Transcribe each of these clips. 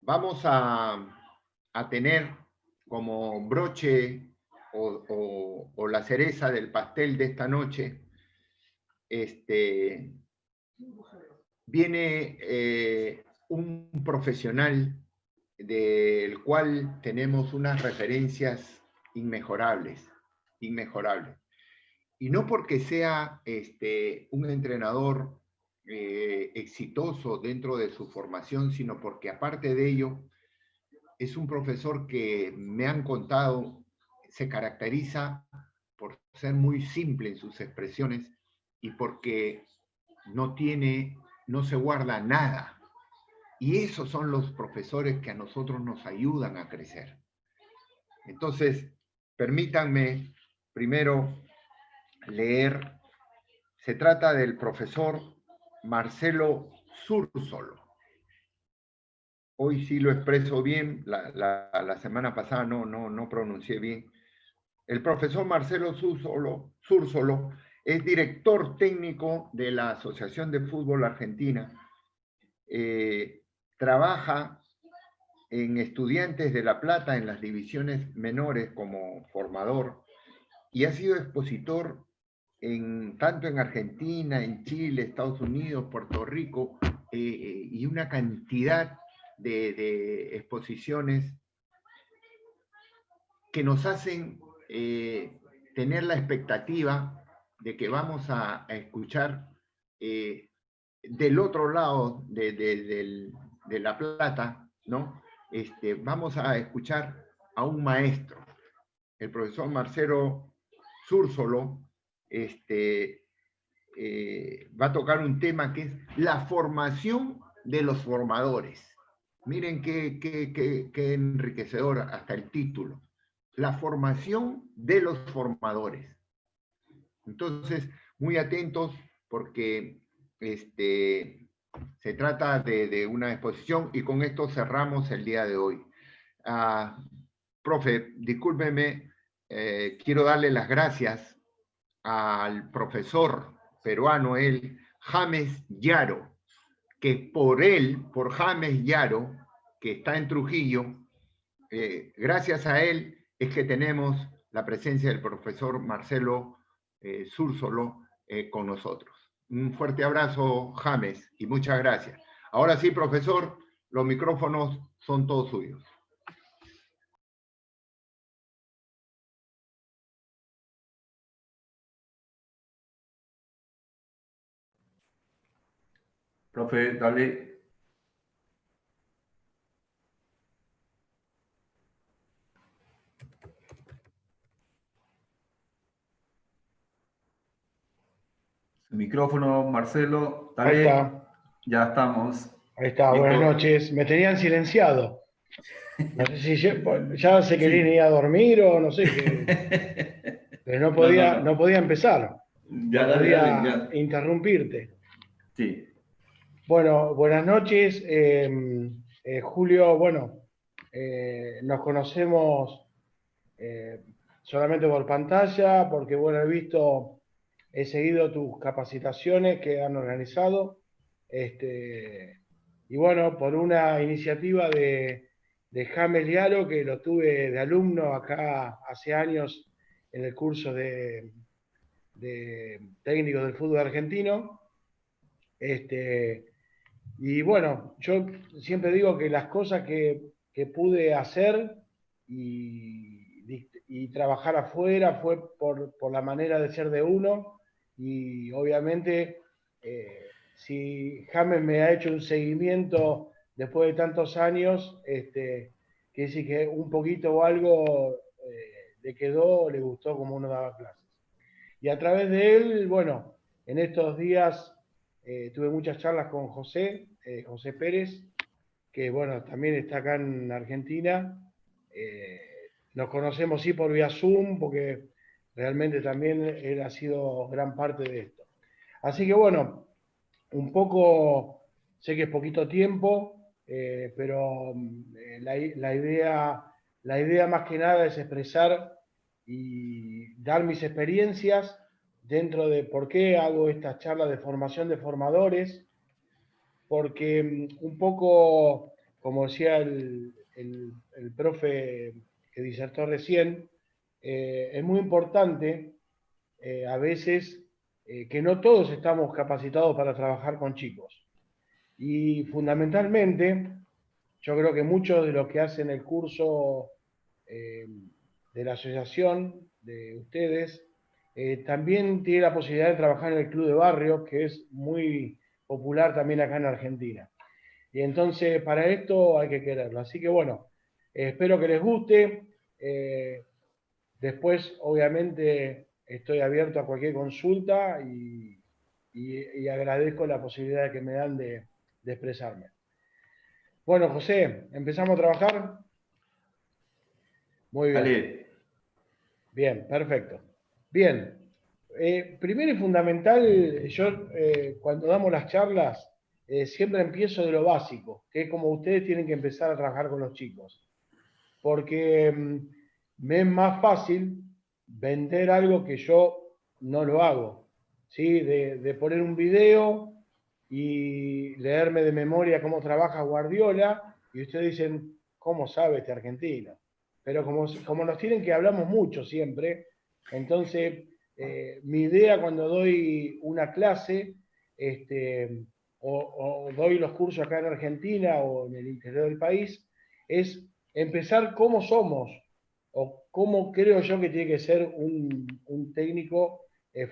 Vamos a tener como broche o la cereza del pastel de esta noche, viene un profesional del cual tenemos unas referencias inmejorables, inmejorables. Y no porque sea un entrenador exitoso dentro de su formación, sino porque aparte de ello, es un profesor que me han contado se caracteriza por ser muy simple en sus expresiones y porque no se guarda nada. Y esos son los profesores que a nosotros nos ayudan a crecer. Entonces, permítanme primero leer. Se trata del profesor Marcelo Zúrzolo. Hoy sí lo expreso bien, la semana pasada no pronuncié bien. El profesor Marcelo Zúrzolo es director técnico de la Asociación de Fútbol Argentina. Trabaja en Estudiantes de La Plata en las divisiones menores como formador y ha sido expositor tanto en Argentina, en Chile, Estados Unidos, Puerto Rico, y una cantidad de exposiciones que nos hacen tener la expectativa de que vamos a escuchar del otro lado de La Plata, ¿no? Vamos a escuchar a un maestro, el profesor Marcelo Zúrzolo, va a tocar un tema que es la formación de los formadores. Miren qué enriquecedor hasta el título. La formación de los formadores. Entonces, muy atentos porque se trata de una exposición y con esto cerramos el día de hoy. Profe, discúlpeme, quiero darle las gracias al profesor peruano, James Yaro, que por James Yaro, que está en Trujillo, gracias a él es que tenemos la presencia del profesor Marcelo Zúrzolo con nosotros. Un fuerte abrazo, James, y muchas gracias. Ahora sí, profesor, los micrófonos son todos suyos. Profe, dale. Su micrófono, Marcelo, dale. Ahí está. Ya estamos. Ahí está, Listo. buenas noches. Me tenían silenciado. No sé si ya se querían ir a dormir o no sé qué. Pero no podía empezar. Ya, No dale, podía ya. interrumpirte. Sí. Bueno, buenas noches. Julio, bueno, nos conocemos solamente por pantalla, porque bueno, he seguido tus capacitaciones que han organizado. Y bueno, por una iniciativa de James Liaro, que lo tuve de alumno acá hace años en el curso de técnicos del fútbol argentino. Y bueno, yo siempre digo que las cosas que pude hacer y trabajar afuera fue por la manera de ser de uno, y obviamente si James me ha hecho un seguimiento después de tantos años, quiere decir que un poquito o algo le quedó, le gustó como uno daba clases. Y a través de él, bueno, en estos días tuve muchas charlas con José Pérez, que bueno, también está acá en Argentina. Nos conocemos sí por vía Zoom, porque realmente también él ha sido gran parte de esto. Así que bueno, un poco, sé que es poquito tiempo, pero la idea más que nada es expresar y dar mis experiencias dentro de por qué hago estas charlas de formación de formadores, porque un poco como decía el profe que disertó recién, es muy importante a veces que no todos estamos capacitados para trabajar con chicos. Y fundamentalmente, yo creo que muchos de los que hacen el curso de la asociación de ustedes también tienen la posibilidad de trabajar en el club de barrio, que es muy popular también acá en Argentina. Y entonces para esto hay que quererlo. Así que bueno, espero que les guste. Después, obviamente, estoy abierto a cualquier consulta y agradezco la posibilidad que me dan de expresarme. Bueno, José, ¿empezamos a trabajar? Muy bien. Dale. Bien, perfecto. Bien. Primero y fundamental, yo cuando damos las charlas, siempre empiezo de lo básico, que es como ustedes tienen que empezar a trabajar con los chicos. Porque me es más fácil vender algo que yo no lo hago. ¿Sí? De poner un video y leerme de memoria cómo trabaja Guardiola, y ustedes dicen, ¿cómo sabe este argentino? Pero como nos tienen que hablamos mucho siempre, entonces mi idea cuando doy una clase, o doy los cursos acá en Argentina o en el interior del país, es empezar cómo somos o cómo creo yo que tiene que ser un técnico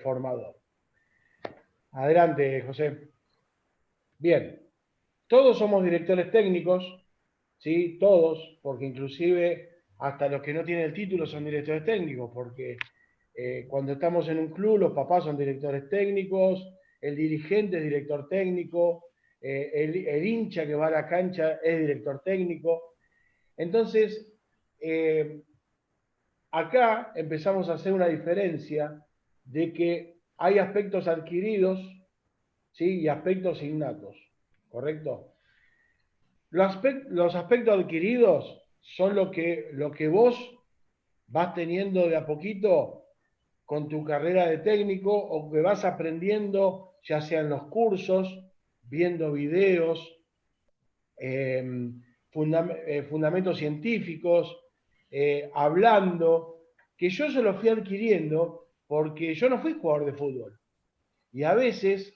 formador. Adelante, José. Bien, todos somos directores técnicos, ¿sí? Todos, porque inclusive hasta los que no tienen el título son directores técnicos, porque cuando estamos en un club los papás son directores técnicos, el dirigente es director técnico, el hincha que va a la cancha es director técnico. Entonces, acá empezamos a hacer una diferencia de que hay aspectos adquiridos, ¿sí? Y aspectos innatos, ¿correcto? Los aspectos adquiridos son lo que vos vas teniendo de a poquito con tu carrera de técnico o que vas aprendiendo, ya sea en los cursos, viendo videos, fundamentos científicos, hablando, que yo se lo fui adquiriendo porque yo no fui jugador de fútbol. Y a veces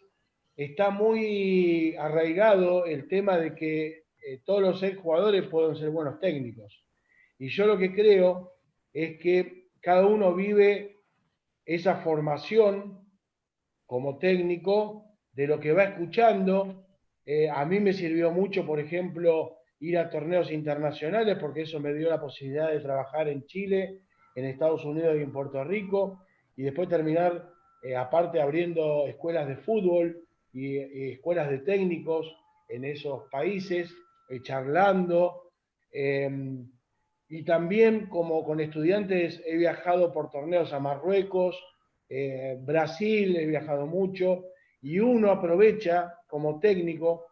está muy arraigado el tema de que todos los jugadores pueden ser buenos técnicos. Y yo lo que creo es que cada uno vive esa formación como técnico de lo que va escuchando. A mí me sirvió mucho, por ejemplo, ir a torneos internacionales porque eso me dio la posibilidad de trabajar en Chile, en Estados Unidos y en Puerto Rico, y después terminar, aparte, abriendo escuelas de fútbol y escuelas de técnicos en esos países, charlando. Y también como con estudiantes he viajado por torneos a Marruecos, Brasil, he viajado mucho, y uno aprovecha como técnico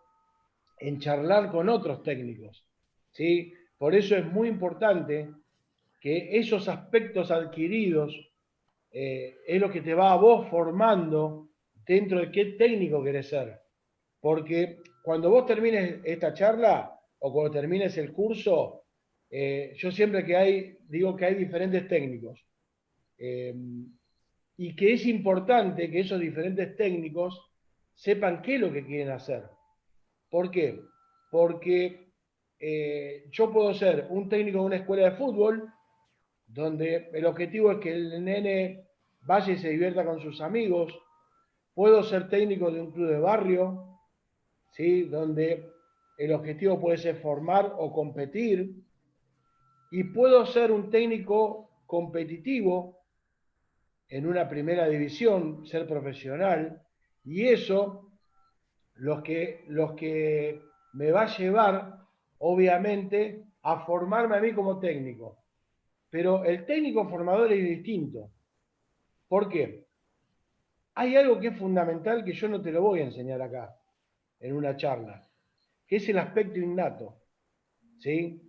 en charlar con otros técnicos, ¿sí? Por eso es muy importante que esos aspectos adquiridos es lo que te va a vos formando dentro de qué técnico querés ser. Porque cuando vos termines esta charla o cuando termines el curso, yo siempre digo que hay diferentes técnicos. Y que es importante que esos diferentes técnicos sepan qué es lo que quieren hacer. ¿Por qué? Porque yo puedo ser un técnico de una escuela de fútbol donde el objetivo es que el nene vaya y se divierta con sus amigos. Puedo ser técnico de un club de barrio, ¿sí? Donde el objetivo puede ser formar o competir. Y puedo ser un técnico competitivo en una primera división, ser profesional, y eso los que me va a llevar, obviamente, a formarme a mí como técnico. Pero el técnico formador es distinto. ¿Por qué? Hay algo que es fundamental que yo no te lo voy a enseñar acá, en una charla, que es el aspecto innato. ¿Sí?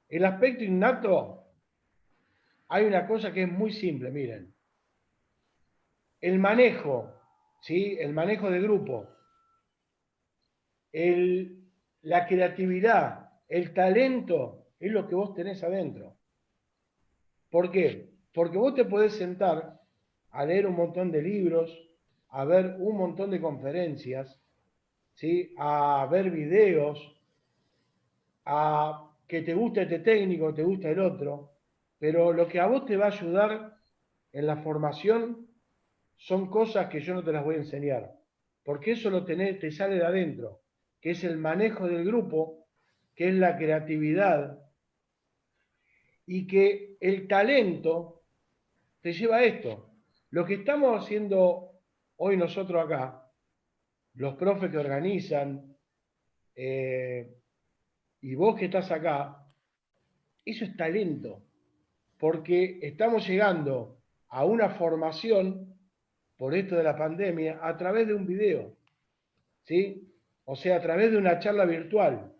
El aspecto innato, hay una cosa que es muy simple, miren. El manejo, ¿sí? El manejo de grupo, la creatividad, el talento es lo que vos tenés adentro. ¿Por qué? Porque vos te podés sentar a leer un montón de libros, a ver un montón de conferencias, ¿sí? A ver videos, a que te guste este técnico, te gusta el otro, pero lo que a vos te va a ayudar en la formación son cosas que yo no te las voy a enseñar, porque eso lo tenés, te sale de adentro, que es el manejo del grupo, que es la creatividad, y que el talento te lleva a esto. Lo que estamos haciendo hoy nosotros acá, los profes que organizan, y vos que estás acá, eso es talento, porque estamos llegando a una formación por esto de la pandemia a través de un video, ¿sí? O sea, a través de una charla virtual,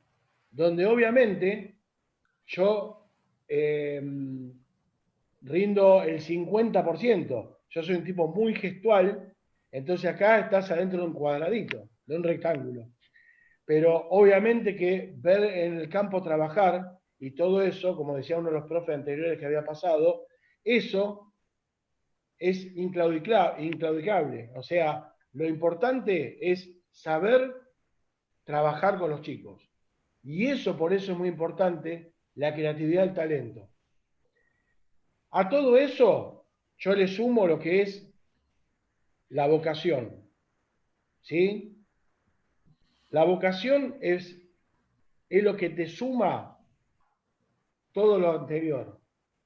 donde obviamente yo rindo el 50%. Yo soy un tipo muy gestual, entonces acá estás adentro de un cuadradito, de un rectángulo. Pero obviamente que ver en el campo trabajar y todo eso, como decía uno de los profes anteriores que había pasado, eso es inclaudicable. O sea, lo importante es saber trabajar con los chicos. Y eso, por eso es muy importante la creatividad y el talento. A todo eso, yo le sumo lo que es la vocación. ¿Sí? La vocación es lo que te suma todo lo anterior.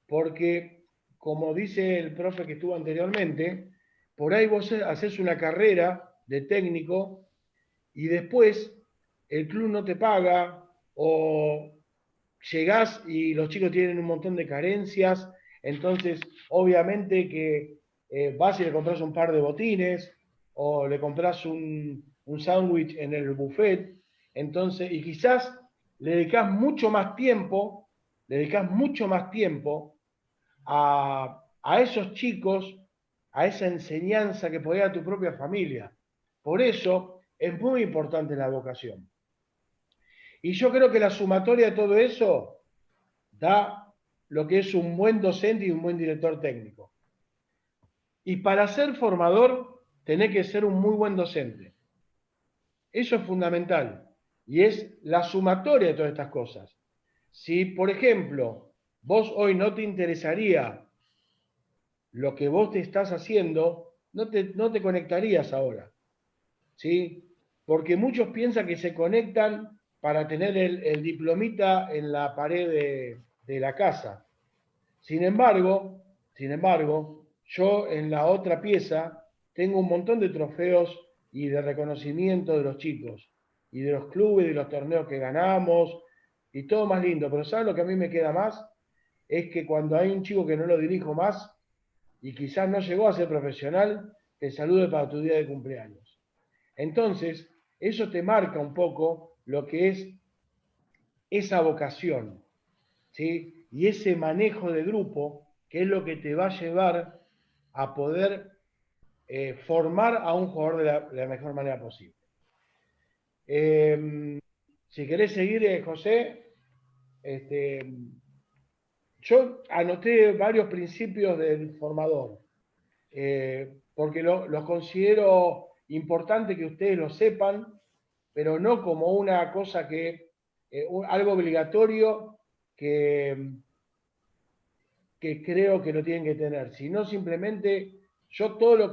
Porque, como dice el profe que estuvo anteriormente, por ahí vos haces una carrera de técnico y después el club no te paga o llegás y los chicos tienen un montón de carencias, entonces obviamente que vas y le compras un par de botines o le compras un sándwich en el buffet, entonces, y quizás le dedicas mucho más tiempo a esos chicos, a esa enseñanza que podía dar tu propia familia. Por eso es muy importante la vocación. Y yo creo que la sumatoria de todo eso da lo que es un buen docente y un buen director técnico. Y para ser formador, tenés que ser un muy buen docente. Eso es fundamental. Y es la sumatoria de todas estas cosas. Si, por ejemplo, vos hoy no te interesaría lo que vos te estás haciendo, no te conectarías ahora. ¿Sí? Porque muchos piensan que se conectan para tener el diplomita en la pared de la casa. Sin embargo, yo en la otra pieza tengo un montón de trofeos y de reconocimiento de los chicos, y de los clubes, de los torneos que ganamos, y todo más lindo. Pero ¿sabes lo que a mí me queda más? Es que cuando hay un chico que no lo dirijo más, y quizás no llegó a ser profesional, te salude para tu día de cumpleaños. Entonces, eso te marca un poco lo que es esa vocación, ¿sí? Y ese manejo de grupo, que es lo que te va a llevar a poder formar a un jugador de la mejor manera posible. Si querés seguir, José, yo anoté varios principios del formador, porque los considero importante que ustedes lo sepan, pero no como una cosa algo obligatorio que, que creo que lo tienen que tener, sino simplemente yo todo lo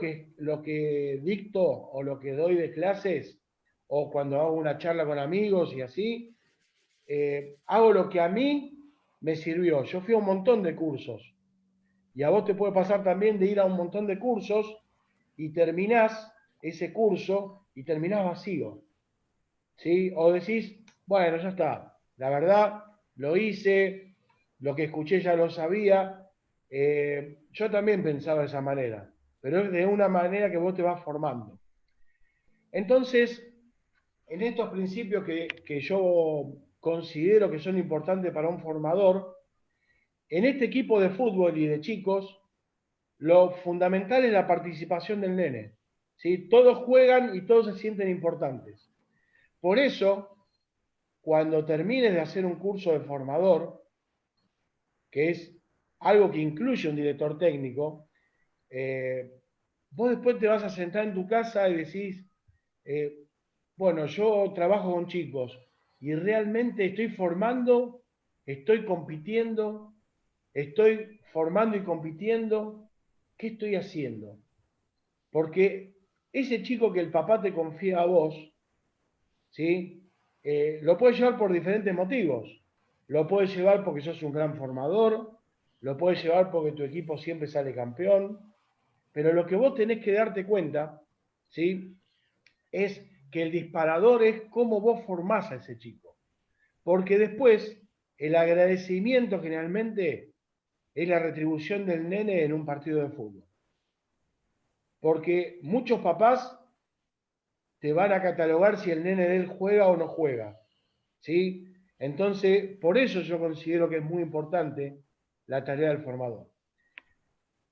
que dicto o lo que doy de clases, o cuando hago una charla con amigos y así, hago lo que a mí me sirvió. Yo fui a un montón de cursos, y a vos te puede pasar también de ir a un montón de cursos y terminás ese curso y terminás vacío. ¿Sí? O decís, bueno, ya está, la verdad, lo hice, lo que escuché ya lo sabía. Yo también pensaba de esa manera, pero es de una manera que vos te vas formando. Entonces, en estos principios que yo considero que son importantes para un formador, en este equipo de fútbol y de chicos, lo fundamental es la participación del nene. ¿Sí? Todos juegan y todos se sienten importantes. Por eso, cuando termines de hacer un curso de formador, que es algo que incluye un director técnico, vos después te vas a sentar en tu casa y decís, bueno, yo trabajo con chicos y realmente estoy formando, estoy compitiendo, estoy formando y compitiendo, ¿qué estoy haciendo? Porque ese chico que el papá te confía a vos, ¿sí? Lo puedes llevar por diferentes motivos. Lo puedes llevar porque sos un gran formador, lo puedes llevar porque tu equipo siempre sale campeón, pero lo que vos tenés que darte cuenta, ¿sí? Es que el disparador es cómo vos formás a ese chico. Porque después, el agradecimiento generalmente es la retribución del nene en un partido de fútbol. Porque muchos papás te van a catalogar si el nene de él juega o no juega, ¿sí? Entonces, por eso yo considero que es muy importante la tarea del formador.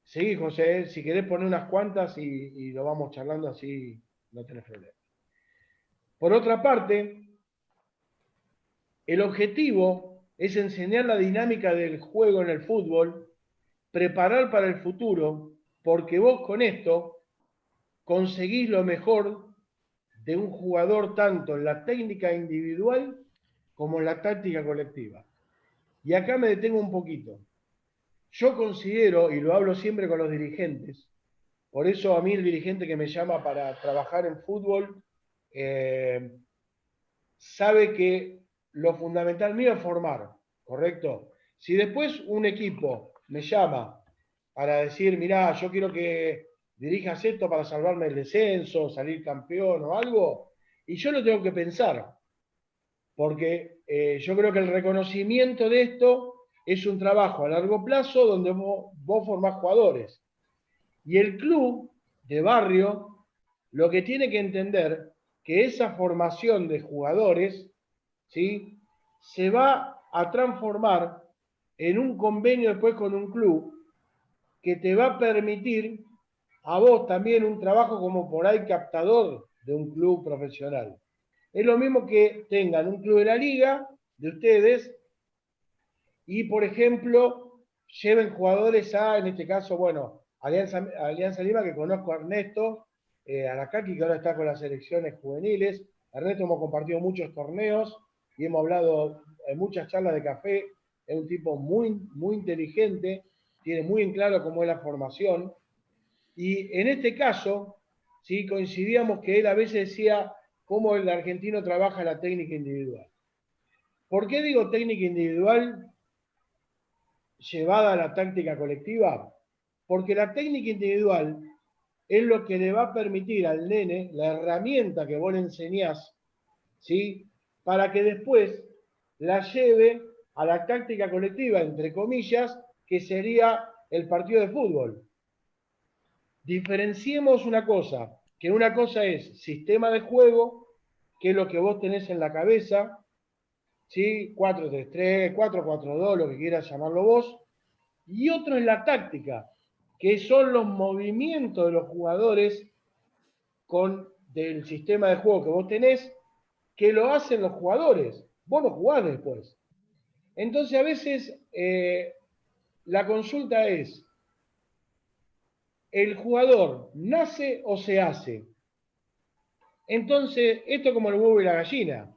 Sí, José, si querés poner unas cuantas y lo vamos charlando así, no tenés problema. Por otra parte, el objetivo es enseñar la dinámica del juego en el fútbol, preparar para el futuro, porque vos con esto conseguís lo mejor de un jugador tanto en la técnica individual como en la táctica colectiva. Y acá me detengo un poquito. Yo considero, y lo hablo siempre con los dirigentes, por eso a mí el dirigente que me llama para trabajar en fútbol sabe que lo fundamental mío es formar, ¿correcto? Si después un equipo me llama para decir, mirá, yo quiero que dirijas esto para salvarme el descenso, salir campeón o algo, y yo lo tengo que pensar, porque yo creo que el reconocimiento de esto es un trabajo a largo plazo donde vos formás jugadores. Y el club de barrio lo que tiene que entender que esa formación de jugadores, ¿sí?, se va a transformar en un convenio después con un club que te va a permitir a vos también un trabajo como por ahí captador de un club profesional. Es lo mismo que tengan un club de la liga de ustedes y, por ejemplo, lleven jugadores a, en este caso, bueno, Alianza Lima, que conozco a Ernesto Aracaki, que ahora está con las selecciones juveniles. Ernesto hemos compartido muchos torneos y hemos hablado en muchas charlas de café. Es un tipo muy, muy inteligente, tiene muy en claro cómo es la formación. Y en este caso, ¿sí?, coincidíamos que él a veces decía cómo el argentino trabaja la técnica individual. ¿Por qué digo técnica individual llevada a la táctica colectiva? Porque la técnica individual es lo que le va a permitir al nene, la herramienta que vos le enseñás, ¿sí?, para que después la lleve a la táctica colectiva, entre comillas, que sería el partido de fútbol. Diferenciemos una cosa, que una cosa es sistema de juego, que es lo que vos tenés en la cabeza, ¿sí?, 4-3-3, 4-4-2, lo que quieras llamarlo vos, y otro es la táctica, que son los movimientos de los jugadores del sistema de juego que vos tenés, que lo hacen los jugadores. Vos no jugás después. Entonces, a veces la consulta es, ¿el jugador nace o se hace? Entonces, esto es como el huevo y la gallina.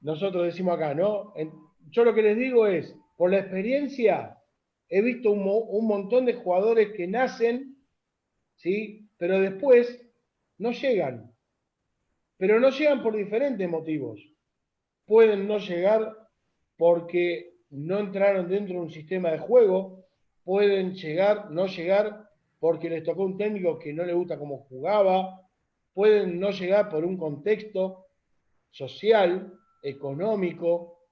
Nosotros decimos acá, ¿no? Yo lo que les digo es, por la experiencia, he visto un montón de jugadores que nacen, ¿sí?, pero después no llegan. Pero no llegan por diferentes motivos. Pueden no llegar porque no entraron dentro de un sistema de juego, pueden no llegar porque les tocó un técnico que no le gusta cómo jugaba, pueden no llegar por un contexto social, económico,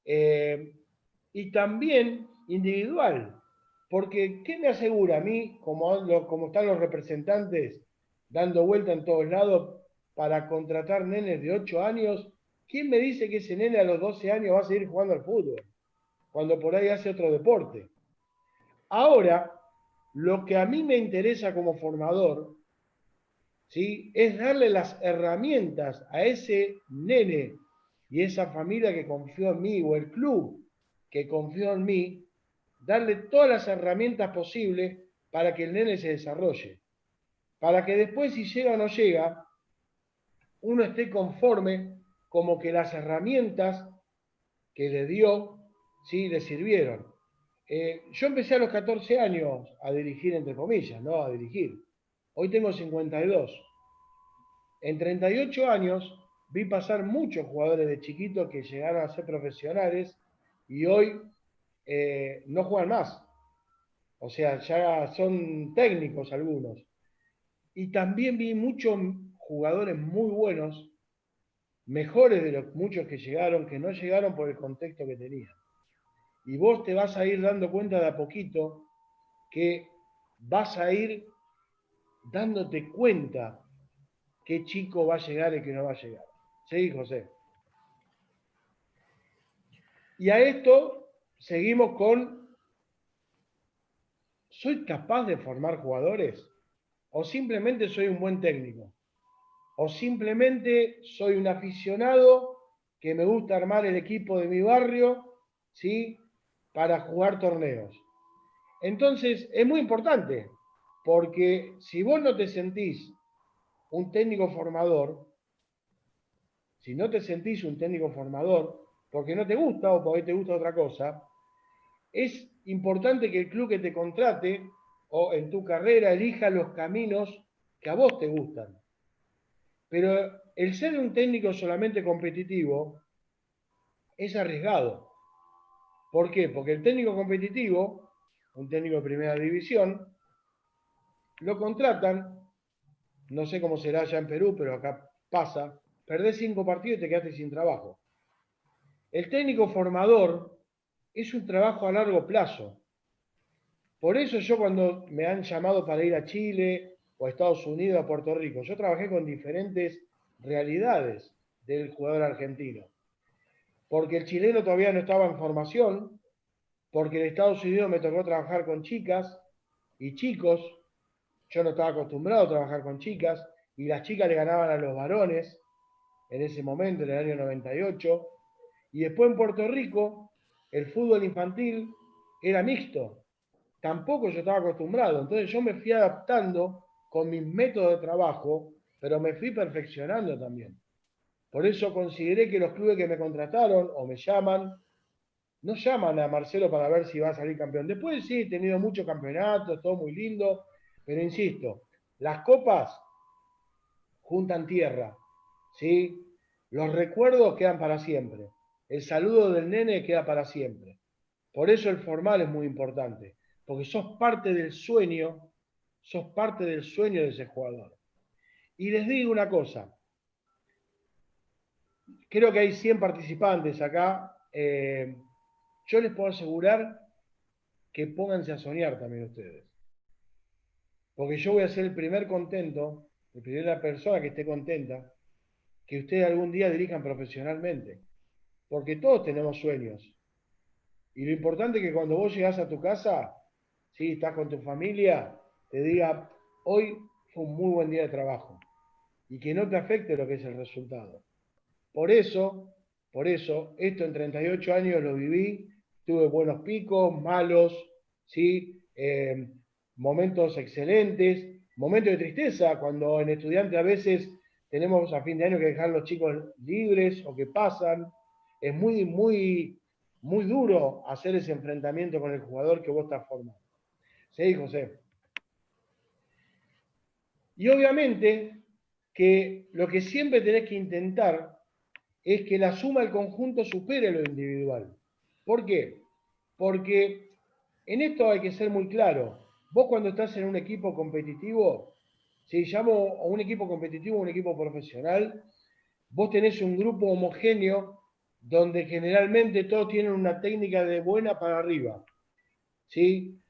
y también individual. Porque, ¿qué me asegura a mí, como están los representantes dando vuelta en todos lados para contratar nenes de 8 años? ¿Quién me dice que ese nene a los 12 años va a seguir jugando al fútbol? Cuando por ahí hace otro deporte. Ahora, lo que a mí me interesa como formador, ¿sí?, es darle las herramientas a ese nene y esa familia que confió en mí, o el club que confió en mí, darle todas las herramientas posibles para que el nene se desarrolle. Para que después, si llega o no llega, uno esté conforme como que las herramientas que le dio, sí, le sirvieron. Yo empecé a los 14 años a dirigir, entre comillas, ¿no? A dirigir. Hoy tengo 52. En 38 años vi pasar muchos jugadores de chiquitos que llegaron a ser profesionales y hoy no juegan más. O sea, ya son técnicos algunos. Y también vi muchos jugadores muy buenos, mejores de los muchos que llegaron, que no llegaron por el contexto que tenían. Y vos te vas a ir dando cuenta de a poquito que vas a ir dándote cuenta qué chico va a llegar y qué no va a llegar. Sí, José. Y a esto seguimos con, ¿soy capaz de formar jugadores? ¿O simplemente soy un buen técnico? ¿O simplemente soy un aficionado que me gusta armar el equipo de mi barrio, ¿sí? Para jugar torneos? Entonces, es muy importante, porque si vos no te sentís un técnico formador, si no te sentís un técnico formador, porque no te gusta o porque te gusta otra cosa, es importante que el club que te contrate o en tu carrera elija los caminos que a vos te gustan. Pero el ser un técnico solamente competitivo es arriesgado. ¿Por qué? Porque el técnico competitivo, un técnico de primera división, lo contratan, no sé cómo será allá en Perú, pero acá pasa, perdés 5 partidos y te quedaste sin trabajo. El técnico formador es un trabajo a largo plazo. Por eso yo cuando me han llamado para ir a Chile o a Estados Unidos, a Puerto Rico, yo trabajé con diferentes realidades del jugador argentino. Porque el chileno todavía no estaba en formación, porque en Estados Unidos me tocó trabajar con chicas y chicos, yo no estaba acostumbrado a trabajar con chicas, y las chicas le ganaban a los varones en ese momento, en el año 98, y después en Puerto Rico el fútbol infantil era mixto, tampoco yo estaba acostumbrado, entonces yo me fui adaptando con mis métodos de trabajo, pero me fui perfeccionando también. Por eso consideré que los clubes que me contrataron o me llaman, no llaman a Marcelo para ver si va a salir campeón. Después sí, he tenido muchos campeonatos, todo muy lindo, pero insisto, las copas juntan tierra, ¿sí? Los recuerdos quedan para siempre. El saludo del nene queda para siempre. Por eso el formal es muy importante, porque sos parte del sueño de ese jugador. Y les digo una cosa, creo que hay 100 participantes acá, yo les puedo asegurar que pónganse a soñar también ustedes. Porque yo voy a ser el primer contento, la primera persona que esté contenta, que ustedes algún día dirijan profesionalmente. Porque todos tenemos sueños. Y lo importante es que cuando vos llegás a tu casa, si estás con tu familia, te diga, hoy fue un muy buen día de trabajo. Y que no te afecte lo que es el resultado. Por eso, esto en 38 años lo viví, tuve buenos picos, malos, ¿sí? Momentos excelentes, momentos de tristeza, cuando en estudiante a veces tenemos a fin de año que dejar los chicos libres o que pasan. Es muy, muy, muy duro hacer ese enfrentamiento con el jugador que vos estás formando. Sí, José. Y obviamente que lo que siempre tenés que intentar es que la suma del conjunto supere lo individual. ¿Por qué? Porque en esto hay que ser muy claro. Vos cuando estás en un equipo competitivo, si llamo a un equipo competitivo, un equipo profesional, vos tenés un grupo homogéneo donde generalmente todos tienen una técnica de buena para arriba. ¿Sí?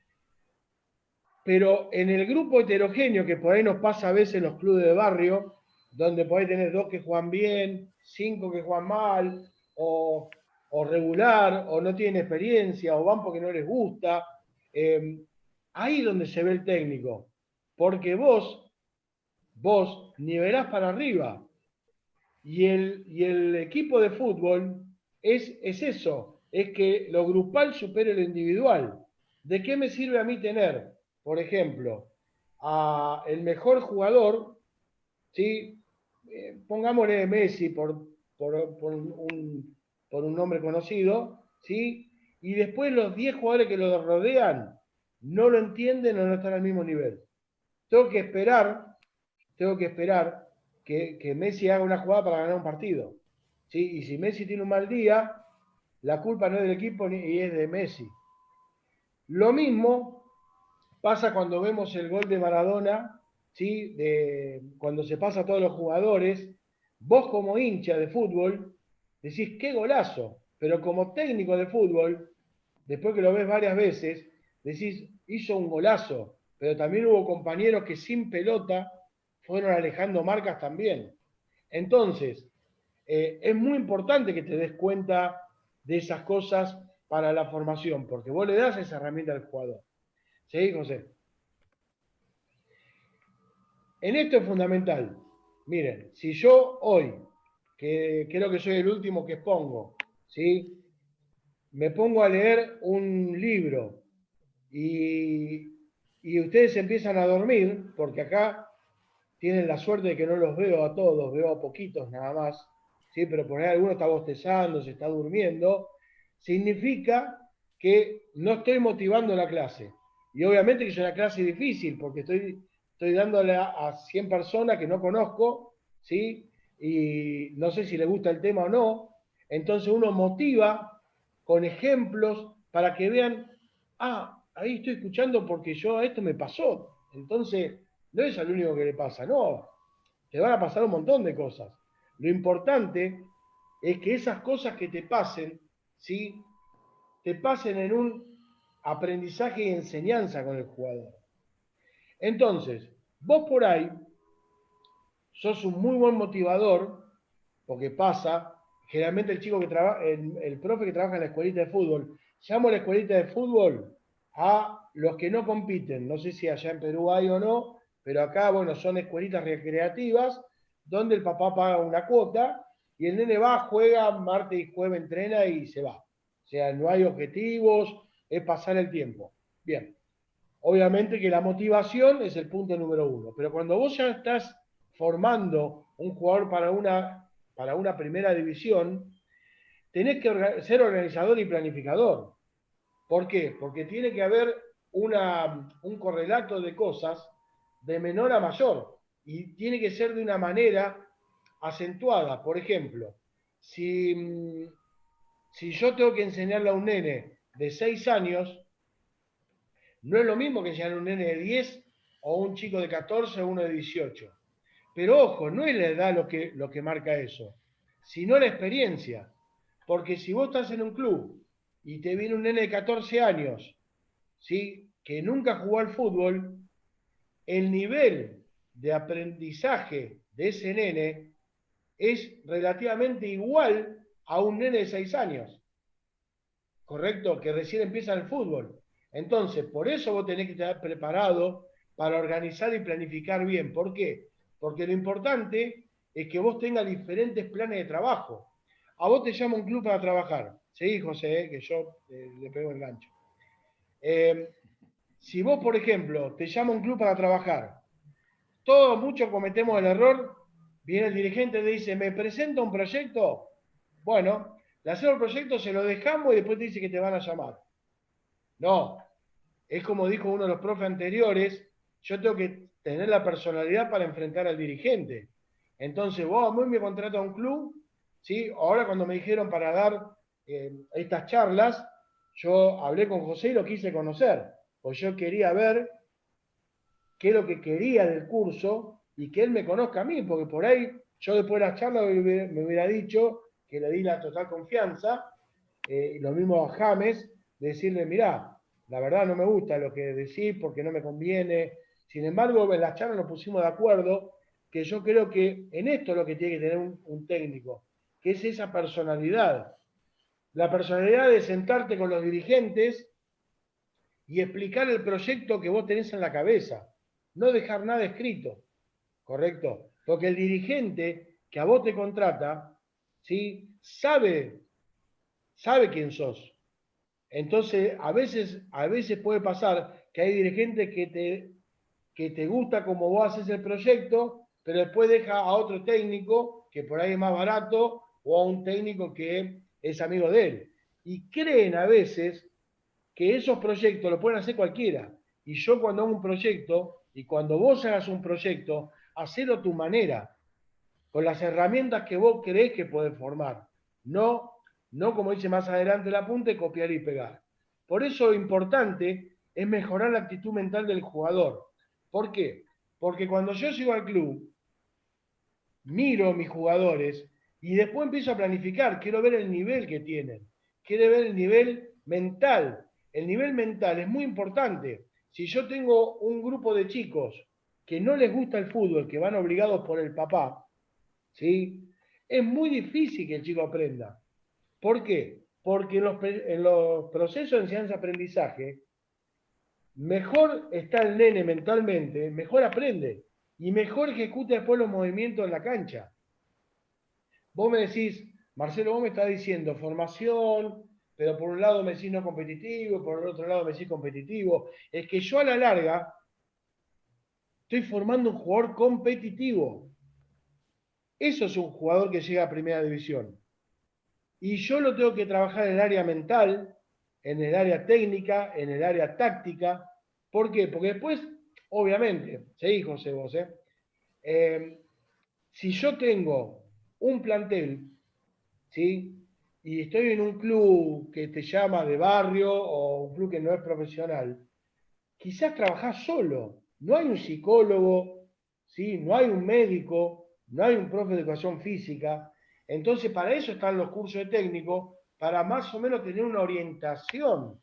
Pero en el grupo heterogéneo, que por ahí nos pasa a veces en los clubes de barrio, donde podés tener 2 que juegan bien, 5 que juegan mal, o regular, o no tienen experiencia, o van porque no les gusta. Ahí es donde se ve el técnico. Porque vos nivelás para arriba. Y el equipo de fútbol es eso, es que lo grupal supere lo individual. ¿De qué me sirve a mí tener, por ejemplo, a el mejor jugador, ¿sí? Pongámosle Messi por un nombre conocido, ¿sí? Y después los 10 jugadores que lo rodean no lo entienden o no están al mismo nivel. Tengo que esperar que Messi haga una jugada para ganar un partido. ¿Sí? Y si Messi tiene un mal día, la culpa no es del equipo ni es de Messi. Lo mismo pasa cuando vemos el gol de Maradona, ¿sí? Cuando se pasa a todos los jugadores, vos como hincha de fútbol decís, qué golazo, pero como técnico de fútbol, después que lo ves varias veces, decís, hizo un golazo, pero también hubo compañeros que sin pelota fueron alejando marcas también. Entonces, es muy importante que te des cuenta de esas cosas para la formación, porque vos le das esa herramienta al jugador. ¿Sí, José? En esto es fundamental. Miren, si yo hoy, que creo que soy el último que expongo, ¿sí? Me pongo a leer un libro y ustedes empiezan a dormir, porque acá tienen la suerte de que no los veo a todos, veo a poquitos nada más, ¿sí? Pero por ahí alguno está bostezando, se está durmiendo, significa que no estoy motivando la clase. Y obviamente que es una clase difícil, porque estoy dándole a 100 personas que no conozco, ¿sí? Y no sé si les gusta el tema o no. Entonces uno motiva con ejemplos para que vean, ah, ahí estoy escuchando porque yo a esto me pasó. Entonces, no es al único que le pasa, no. Te van a pasar un montón de cosas. Lo importante es que esas cosas que te pasen, ¿sí? Te pasen en un aprendizaje y enseñanza con el jugador. Entonces, vos por ahí sos un muy buen motivador, porque pasa, generalmente el chico que trabaja, el profe que trabaja en la escuelita de fútbol, llamo a la escuelita de fútbol a los que no compiten, no sé si allá en Perú hay o no, pero acá, bueno, son escuelitas recreativas, donde el papá paga una cuota, y el nene va, juega, martes y jueves entrena y se va. O sea, no hay objetivos, es pasar el tiempo. Bien. Obviamente que la motivación es el punto número uno, pero cuando vos ya estás formando un jugador para una primera división, tenés que ser organizador y planificador. ¿Por qué? Porque tiene que haber un correlato de cosas de menor a mayor y tiene que ser de una manera acentuada. Por ejemplo, si yo tengo que enseñarle a un nene de 6 años, no es lo mismo que enseñar a un nene de 10 o un chico de 14 o uno de 18. Pero ojo, no es la edad lo que marca eso, sino la experiencia. Porque si vos estás en un club y te viene un nene de 14 años, ¿sí? Que nunca jugó al fútbol, el nivel de aprendizaje de ese nene es relativamente igual a un nene de 6 años. ¿Correcto? Que recién empieza el fútbol. Entonces, por eso vos tenés que estar preparado para organizar y planificar bien. ¿Por qué? Porque lo importante es que vos tengas diferentes planes de trabajo. A vos te llama un club para trabajar. Sí, José, que yo le pego el gancho. Si vos, por ejemplo, te llama un club para trabajar, todos muchos cometemos el error, viene el dirigente y dice, ¿me presenta un proyecto? Bueno, le hacemos el proyecto, se lo dejamos y después te dice que te van a llamar. No, es como dijo uno de los profes anteriores, yo tengo que tener la personalidad para enfrentar al dirigente. Entonces, vos a mí me contrata a un club, ¿sí? Ahora cuando me dijeron para dar estas charlas, yo hablé con José y lo quise conocer, pues yo quería ver qué es lo que quería del curso y que él me conozca a mí, porque por ahí yo después de la charla me hubiera dicho que le di la total confianza, y lo mismo a James, de decirle, mirá, la verdad no me gusta lo que decís porque no me conviene. Sin embargo, en las charlas nos pusimos de acuerdo que yo creo que en esto es lo que tiene que tener un técnico, que es esa personalidad. La personalidad de sentarte con los dirigentes y explicar el proyecto que vos tenés en la cabeza. No dejar nada escrito, ¿correcto? Porque el dirigente que a vos te contrata, ¿sí? sabe quién sos. Entonces, a veces puede pasar que hay dirigentes que te gusta como vos haces el proyecto, pero después deja a otro técnico que por ahí es más barato o a un técnico que es amigo de él. Y creen a veces que esos proyectos lo pueden hacer cualquiera. Y yo cuando hago un proyecto, y cuando vos hagas un proyecto, hacelo a tu manera, con las herramientas que vos creés que podés formar. No, no como dice más adelante el apunte, copiar y pegar. Por eso lo importante es mejorar la actitud mental del jugador. ¿Por qué? Porque cuando yo llego al club, miro a mis jugadores y después empiezo a planificar, quiero ver el nivel que tienen, quiero ver el nivel mental. El nivel mental es muy importante. Si yo tengo un grupo de chicos que no les gusta el fútbol, que van obligados por el papá, ¿sí? Es muy difícil que el chico aprenda. ¿Por qué? Porque en los procesos de enseñanza-aprendizaje, mejor está el nene mentalmente, mejor aprende y mejor ejecuta después los movimientos en la cancha. Vos me decís, Marcelo, vos me estás diciendo formación, pero por un lado me decís no competitivo, por el otro lado me decís competitivo. Es que yo a la larga estoy formando un jugador competitivo. Eso es un jugador que llega a primera división. Y yo lo tengo que trabajar en el área mental, en el área técnica, en el área táctica. ¿Por qué? Porque después, obviamente, seguí José vos, si yo tengo un plantel, ¿sí? Y estoy en un club que te llama de barrio o un club que no es profesional, quizás trabajás solo. No hay un psicólogo, ¿sí? No hay un médico, no hay un profe de educación física. Entonces, para eso están los cursos de técnico, para más o menos tener una orientación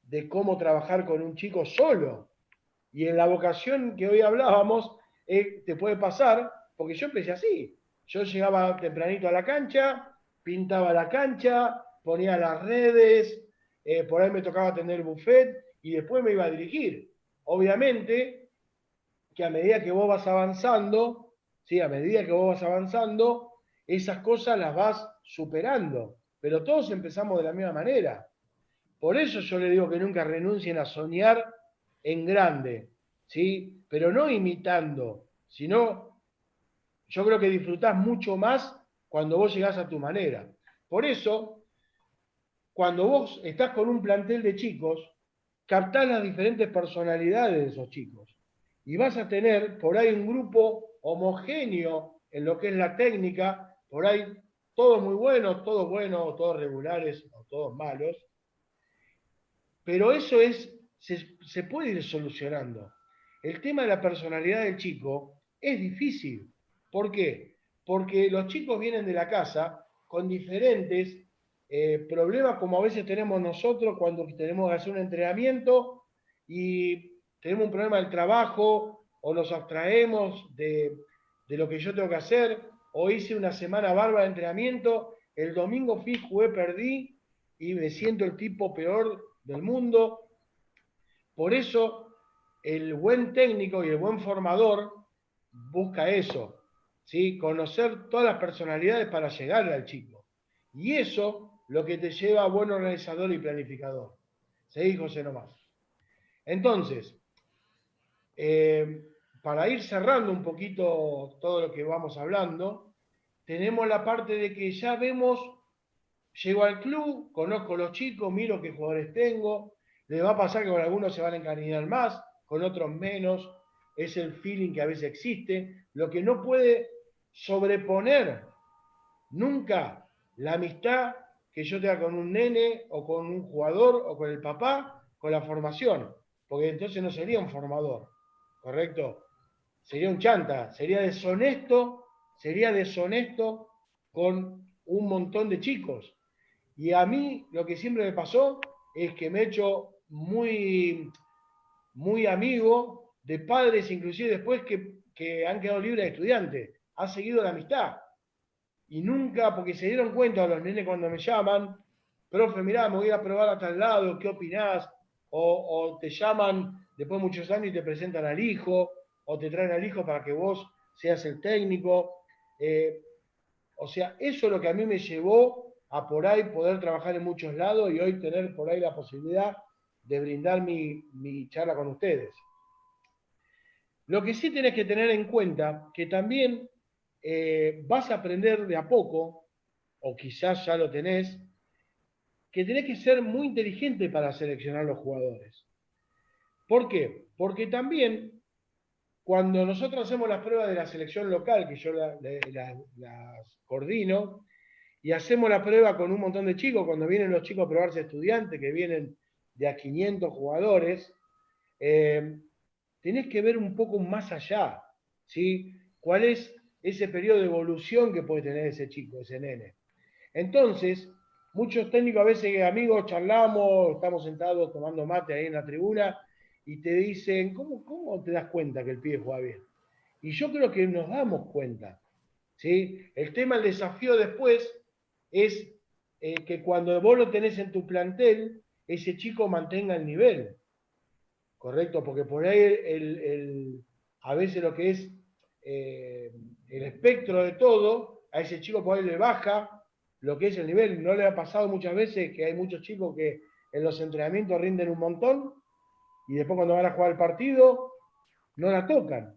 de cómo trabajar con un chico solo. Y en la vocación que hoy hablábamos, te puede pasar, porque yo empecé así. Yo llegaba tempranito a la cancha, pintaba la cancha, ponía las redes, por ahí me tocaba tener el buffet y después me iba a dirigir. Obviamente que a medida que vos vas avanzando, ¿sí? A medida que vos vas avanzando, esas cosas las vas superando. Pero todos empezamos de la misma manera. Por eso yo le digo que nunca renuncien a soñar en grande, ¿sí? Pero no imitando, sino yo creo que disfrutás mucho más cuando vos llegás a tu manera. Por eso, cuando vos estás con un plantel de chicos, captás las diferentes personalidades de esos chicos. Y vas a tener por ahí un grupo homogéneo en lo que es la técnica, por ahí todos muy buenos, todos regulares o todos malos, pero eso se puede ir solucionando. El tema de la personalidad del chico es difícil. ¿Por qué? Porque los chicos vienen de la casa con diferentes problemas como a veces tenemos nosotros cuando tenemos que hacer un entrenamiento y tenemos un problema del trabajo o nos abstraemos de lo que yo tengo que hacer o hice una semana bárbara de entrenamiento, el domingo fui, jugué, perdí y me siento el tipo peor del mundo. Por eso el buen técnico y el buen formador busca eso, ¿sí? Conocer todas las personalidades para llegar al chico. Y eso lo que te lleva a buen organizador y planificador. Seguí, José, nomás. Entonces, para ir cerrando un poquito todo lo que vamos hablando, tenemos la parte de que ya vemos, llego al club, conozco a los chicos, miro qué jugadores tengo, les va a pasar que con algunos se van a encariñar más, con otros menos, es el feeling que a veces existe, lo que no puede sobreponer nunca la amistad que yo tenga con un nene o con un jugador o con el papá, con la formación, porque entonces no sería un formador, ¿correcto? Sería un chanta, sería deshonesto con un montón de chicos. Y a mí lo que siempre me pasó es que me he hecho muy amigo de padres, inclusive después que han quedado libres de estudiantes. Ha seguido la amistad. Y nunca, porque se dieron cuenta los nenes cuando me llaman, profe, mirá, me voy a probar a tal lado, ¿qué opinás? O te llaman después de muchos años y te presentan al hijo, o te traen al hijo para que vos seas el técnico. O sea, eso es lo que a mí me llevó a por ahí poder trabajar en muchos lados y hoy tener por ahí la posibilidad de brindar mi charla con ustedes. Lo que sí tenés que tener en cuenta, que también vas a aprender de a poco, o quizás ya lo tenés, que tenés que ser muy inteligente para seleccionar los jugadores. ¿Por qué? Porque también cuando nosotros hacemos las pruebas de la selección local, que yo las coordino, y hacemos la prueba con un montón de chicos, cuando vienen los chicos a probarse estudiantes, que vienen de a 500 jugadores, tenés que ver un poco más allá, ¿sí? ¿Cuál es ese periodo de evolución que puede tener ese chico, ese nene? Entonces, muchos técnicos, a veces amigos, charlamos, estamos sentados tomando mate ahí en la tribuna, y te dicen, ¿cómo te das cuenta que el pibe juega bien? Y yo creo que nos damos cuenta, ¿sí? El tema, el desafío después es que cuando vos lo tenés en tu plantel, ese chico mantenga el nivel, ¿correcto? Porque por ahí a veces lo que es el espectro de todo, a ese chico por ahí le baja lo que es el nivel. ¿No le ha pasado muchas veces que hay muchos chicos que en los entrenamientos rinden un montón y después cuando van a jugar el partido no la tocan?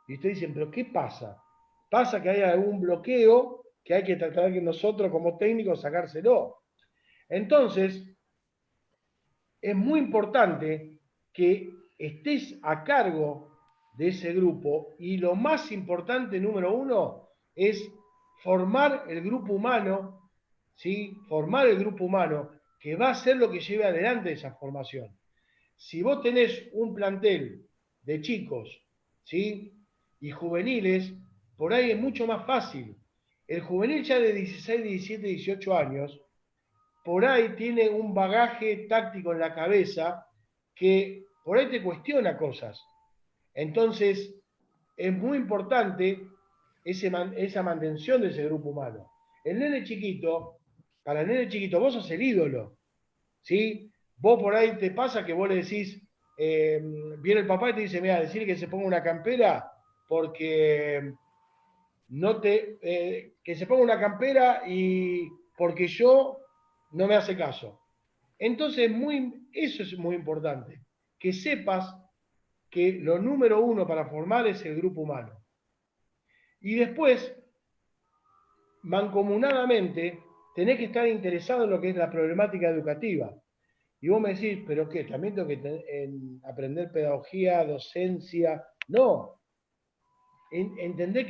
Y ustedes dicen, ¿pero qué pasa? Pasa que hay algún bloqueo que hay que tratar que nosotros como técnicos sacárselo. Entonces, es muy importante que estés a cargo de ese grupo y lo más importante, número uno, es formar el grupo humano, ¿sí? Formar el grupo humano que va a ser lo que lleve adelante esa formación. Si vos tenés un plantel de chicos, ¿sí? Y juveniles, por ahí es mucho más fácil. El juvenil ya de 16, 17, 18 años, por ahí tiene un bagaje táctico en la cabeza que por ahí te cuestiona cosas. Entonces, es muy importante esa mantención de ese grupo humano. El nene chiquito, para el nene chiquito, vos sos el ídolo, ¿sí? Vos por ahí te pasa que vos le decís, viene el papá y te dice, mira, decirle que se ponga una campera porque que se ponga una campera y porque yo no me hace caso. Entonces, eso es muy importante, que sepas que lo número uno para formar es el grupo humano. Y después, mancomunadamente, tenés que estar interesado en lo que es la problemática educativa. Y vos me decís, ¿pero qué? ¿También tengo que aprender pedagogía, docencia? No. Entender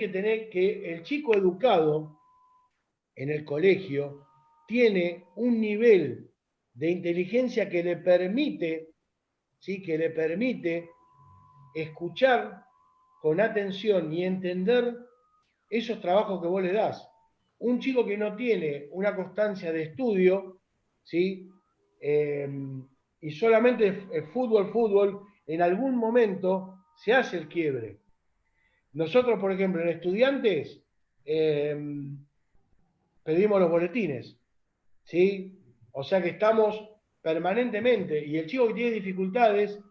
que el chico educado en el colegio tiene un nivel de inteligencia que le permite, ¿sí? Que le permite escuchar con atención y entender esos trabajos que vos le das. Un chico que no tiene una constancia de estudio, ¿sí? Y solamente fútbol, en algún momento se hace el quiebre. Nosotros, por ejemplo, en estudiantes, pedimos los boletines, ¿sí? O sea que estamos permanentemente, y el chico que tiene dificultades,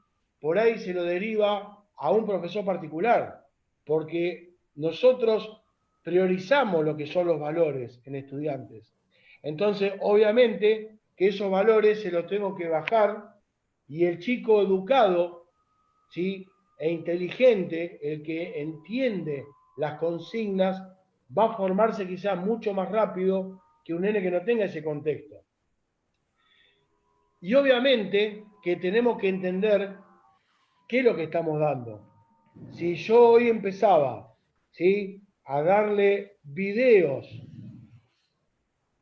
por ahí se lo deriva a un profesor particular, porque nosotros priorizamos lo que son los valores en estudiantes. Entonces, obviamente, que esos valores se los tengo que bajar, y el chico educado, ¿sí? E inteligente, el que entiende las consignas, va a formarse quizás mucho más rápido que un nene que no tenga ese contexto. Y obviamente que tenemos que entender qué es lo que estamos dando. Si yo hoy empezaba, ¿sí? A darle videos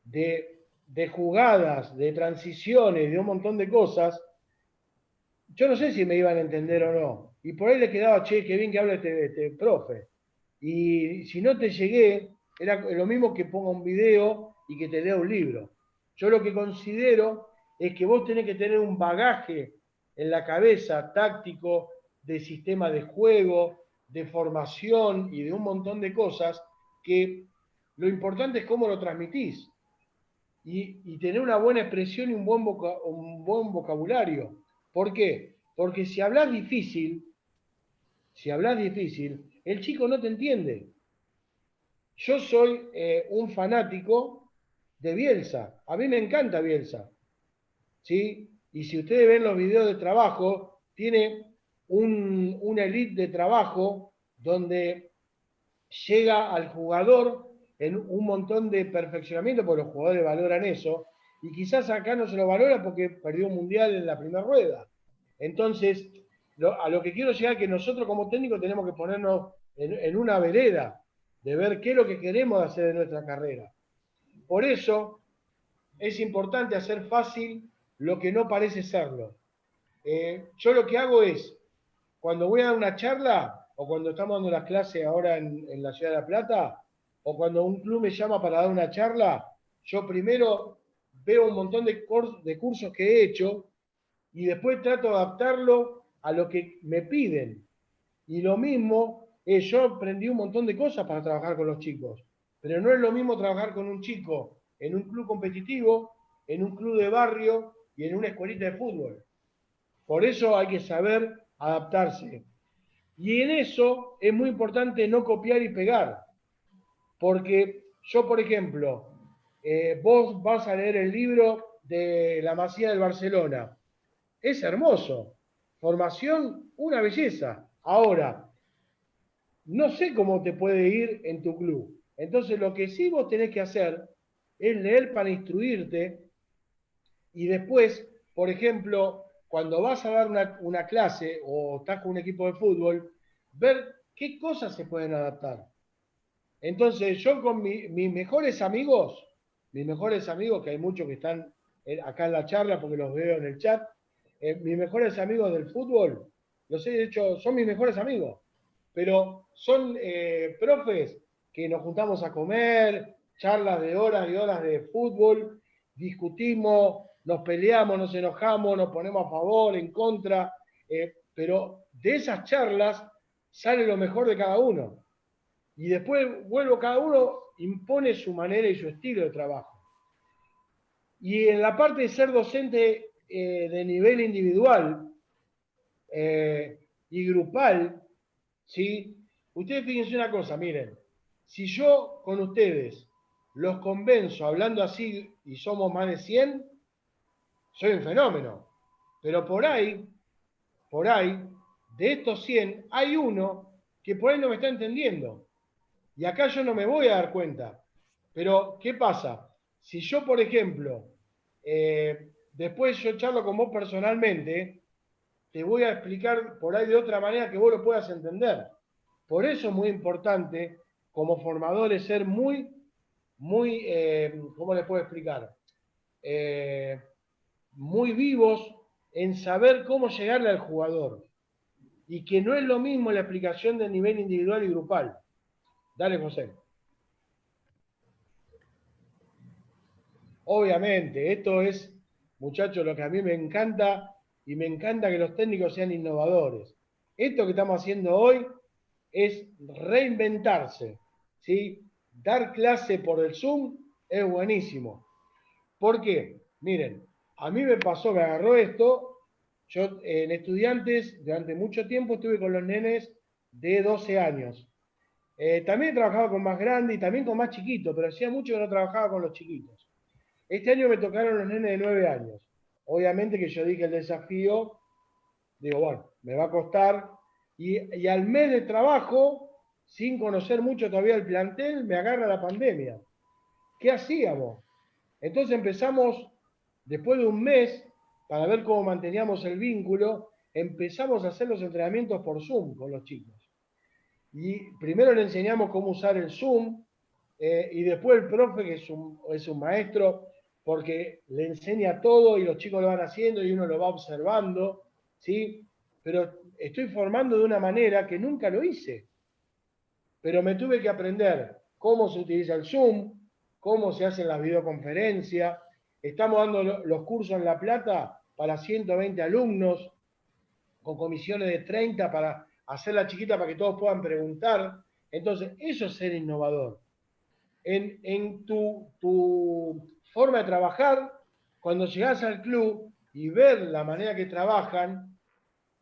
de jugadas, de transiciones, de un montón de cosas, yo no sé si me iban a entender o no. Y por ahí le quedaba, che, qué bien que habla este profe. Y si no te llegué, era lo mismo que ponga un video y que te lea un libro. Yo lo que considero es que vos tenés que tener un bagaje en la cabeza táctico, de sistema de juego, de formación y de un montón de cosas, que lo importante es cómo lo transmitís. Y tener una buena expresión y un buen vocabulario. ¿Por qué? Porque si hablas difícil, el chico no te entiende. yo soy un fanático de Bielsa. A mí me encanta Bielsa, ¿sí? Y si ustedes ven los videos de trabajo, tiene una elite de trabajo donde llega al jugador en un montón de perfeccionamiento, porque los jugadores valoran eso, y quizás acá no se lo valora porque perdió un mundial en la primera rueda. Entonces, a lo que quiero llegar es que nosotros como técnicos tenemos que ponernos en una vereda de ver qué es lo que queremos hacer en nuestra carrera. Por eso es importante hacer fácil lo que no parece serlo. Yo lo que hago es, cuando voy a dar una charla, o cuando estamos dando las clases ahora en la Ciudad de La Plata, o cuando un club me llama para dar una charla, yo primero veo un montón de cursos que he hecho y después trato de adaptarlo a lo que me piden. Y lo mismo, yo aprendí un montón de cosas para trabajar con los chicos, pero no es lo mismo trabajar con un chico en un club competitivo, en un club de barrio y en una escuelita de fútbol. Por eso hay que saber adaptarse. Y en eso es muy importante no copiar y pegar. Porque yo, por ejemplo, vos vas a leer el libro de La Masía del Barcelona. Es hermoso. Formación, una belleza. Ahora, no sé cómo te puede ir en tu club. Entonces, lo que sí vos tenés que hacer es leer para instruirte y después, por ejemplo, cuando vas a dar una clase o estás con un equipo de fútbol, ver qué cosas se pueden adaptar. Entonces, yo con mis mejores amigos, que hay muchos que están acá en la charla porque los veo en el chat, mis mejores amigos del fútbol, los he hecho, son mis mejores amigos, pero son profes que nos juntamos a comer, charlas de horas y horas de fútbol, discutimos, nos peleamos, nos enojamos, nos ponemos a favor, en contra, pero de esas charlas sale lo mejor de cada uno. Y después cada uno impone su manera y su estilo de trabajo. Y en la parte de ser docente de nivel individual y grupal, ¿sí? Ustedes fíjense una cosa, miren, si yo con ustedes los convenzo hablando así y somos más de 100, soy un fenómeno. Pero por ahí, de estos 100, hay uno que por ahí no me está entendiendo. Y acá yo no me voy a dar cuenta. Pero, ¿qué pasa? Si yo, por ejemplo, después yo charlo con vos personalmente, te voy a explicar por ahí de otra manera que vos lo puedas entender. Por eso es muy importante, como formadores, ser muy, ¿cómo les puedo explicar? Muy vivos en saber cómo llegarle al jugador. Y que no es lo mismo la explicación de nivel individual y grupal. Dale, José. Obviamente, esto es, muchachos, lo que a mí me encanta y me encanta que los técnicos sean innovadores. Esto que estamos haciendo hoy es reinventarse, ¿sí? Dar clase por el Zoom es buenísimo. ¿Por qué? Miren, a mí me pasó, me agarró esto, yo en estudiantes durante mucho tiempo estuve con los nenes de 12 años. También he trabajado con más grandes y también con más chiquitos, pero hacía mucho que no trabajaba con los chiquitos. Este año me tocaron los nenes de 9 años. Obviamente que yo dije el desafío, digo, bueno, me va a costar. Y al mes de trabajo, sin conocer mucho todavía el plantel, me agarra la pandemia. ¿Qué hacíamos? Entonces empezamos, después de un mes, para ver cómo manteníamos el vínculo, empezamos a hacer los entrenamientos por Zoom con los chicos. Y primero le enseñamos cómo usar el Zoom, y después el profe, que es un maestro, porque le enseña todo y los chicos lo van haciendo y uno lo va observando, ¿sí? Pero estoy formando de una manera que nunca lo hice. Pero me tuve que aprender cómo se utiliza el Zoom, cómo se hacen las videoconferencias. Estamos dando los cursos en La Plata para 120 alumnos, con comisiones de 30 para hacer la chiquita para que todos puedan preguntar. Entonces, eso es ser innovador. En tu forma de trabajar, cuando llegas al club y ver la manera que trabajan,